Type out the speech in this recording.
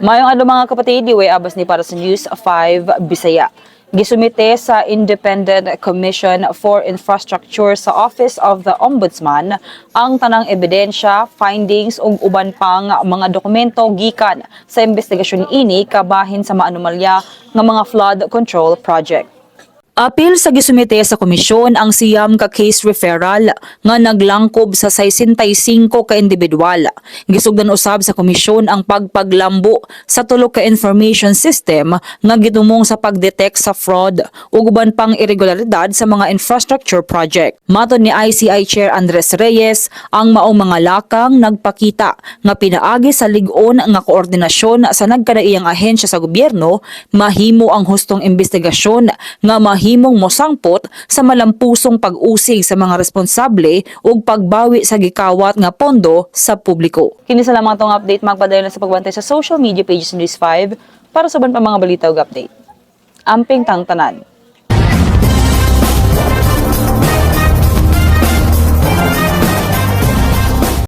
Mayong adlaw mga kapatid, iway abas ni para sa News 5 Bisaya. Gisumite sa Independent Commission for Infrastructure sa Office of the Ombudsman ang tanang ebidensya, findings ug uban pang mga dokumento gikan sa investigasyon ini kabahin sa maanomalya nga mga flood control project. Apil sa gisumite sa komisyon ang siyam ka case referral nga naglangkob sa 65 ka individual. Gisugdan usab sa komisyon ang pagpaglambo sa tulo ka information system nga gitumong sa pagdetect sa fraud ug uban pang irregularidad sa mga infrastructure project. Matud ni ICI Chair Andres Reyes, ang maong mga lakang nagpakita nga pinaagi sa lig-on nga koordinasyon sa nagkadaiyang ahensya sa gobyerno mahimo ang hustong investigasyon nga himong mosangpot sa malampusong pag-usig sa mga responsable ug pagbawi sa gikawat nga pondo sa publiko. Kini sa lamang tong update, magpadayon sa pagbantay sa social media pages ng News 5 para sa uban pa mga balita ug update. Amping tang tanan.